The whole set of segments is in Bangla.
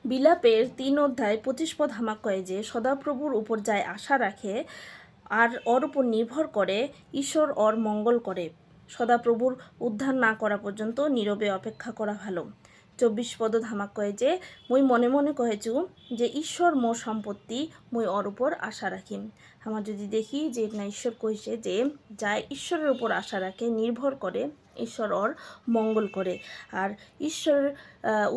বিলাপের 3 অধ্যায় 25 পদ হামাক কয়ে যে সদাপ্রভুর উপর যায় আশা রাখে আর ওর উপর নির্ভর করে ঈশ্বর ওর মঙ্গল করে। সদাপ্রভুর উদ্ধার না করা পর্যন্ত নীরবে অপেক্ষা করা ভালো। 24 পদ হামাক কয়ে যে মুই মনে মনে কহেছু যে ঈশ্বর মোর সম্পত্তি, মুই ওর উপর আশা রাখি। আমার যদি দেখি যে না, ঈশ্বর কইছে যে যায় ঈশ্বরের উপর আশা রাখে, নির্ভর করে, ঈশ্বর ওর মঙ্গল করে। আর ঈশ্বরের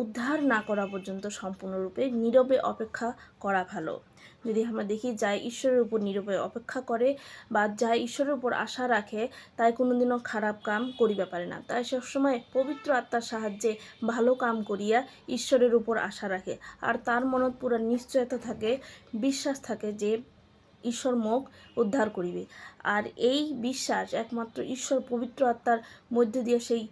উদ্ধার না করা পর্যন্ত সম্পূর্ণরূপে নীরবে অপেক্ষা করা ভালো। যদি আমরা দেখি যায় ঈশ্বরের উপর নীরবে অপেক্ষা করে বা যায় ঈশ্বরের উপর আশা রাখে, তাই কোনোদিনও খারাপ কাম করিতে পারে না। তাই সবসময় পবিত্র আত্মার সাহায্যে ভালো কাম করিয়া ঈশ্বরের উপর আশা রাখে। আর তার মনত পুরা নিশ্চয়তা থাকে, বিশ্বাস থাকে যে ঈশ্বর মোক উদ্ধার করিবে। আর এই বিশ্বাস একমাত্র ঈশ্বর পবিত্র আত্মার মধ্যে দিয়ে সেই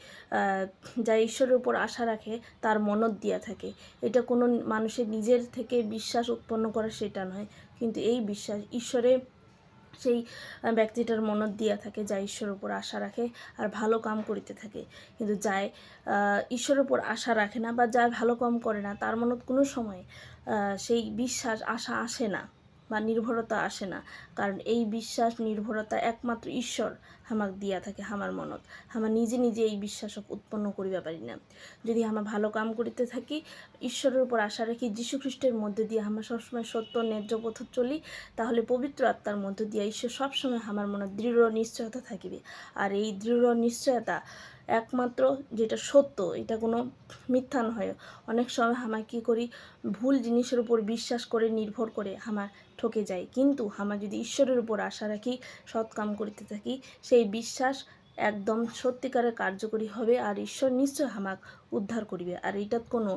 যা ঈশ্বরের উপর আশা রাখে তার মনত দিয়া থাকে। এটা কোনো মানুষের নিজের থেকে বিশ্বাস উৎপন্ন করা সেটা নয়, কিন্তু এই বিশ্বাস ঈশ্বরে সেই ব্যক্তিটার মনত দিয়া থাকে, যা ঈশ্বরের উপর আশা রাখে আর ভালো কাম করিতে থাকে। কিন্তু যায় ঈশ্বরের উপর আশা রাখে না বা যা ভালো কাম করে না, তার মনত কোনো সময় সেই বিশ্বাস আশা আসে না বা নির্ভরতা আসে না। কারণ এই বিশ্বাস নির্ভরতা একমাত্র ঈশ্বর আমাক দিয়া থাকে আমার মনত। আমরা নিজে নিজে এই বিশ্বাস উৎপন্ন করিতে পারি না। যদি আমরা ভালো কাম করিতে থাকি, ঈশ্বরের উপর আশা রাখি, যীশু খ্রিস্টের মধ্যে দিয়ে আমরা সবসময় সত্য ন্যায্য পথ চলি, তাহলে পবিত্র আত্মার মধ্যে দিয়ে ঈশ্বর সবসময় আমার মনে দৃঢ় নিশ্চয়তা থাকিবে। আর এই দৃঢ় নিশ্চয়তা একমাত্র যেটা সত্য, এটা কোনো মিথ্যা নয়। অনেক সময় আমরা কী করি, ভুল জিনিসের উপর বিশ্বাস করে নির্ভর করে আমরা ঠকে যাই। কিন্তু আমরা যদি ঈশ্বরের উপর আশা রাখি, সৎ কাম করতে থাকি, সেই বিশ্বাস একদম সত্যিকারের কার্যকরী হবে আর ঈশ্বর নিশ্চয় আমাক উদ্ধার করিবে। আর এটা কোনো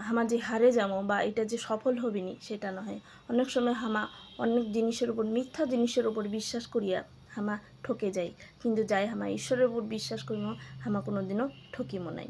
আমার যে হারে যাবো বা এটা যে সফল হবিনি সেটা নয়। অনেক সময় অনেক জিনিসের উপর, মিথ্যা জিনিসের উপর বিশ্বাস করিয়া ঠকে যাই। কিন্তু যাই ঈশ্বরের উপর বিশ্বাস করিব, কোনোদিনও ঠকিব নাই।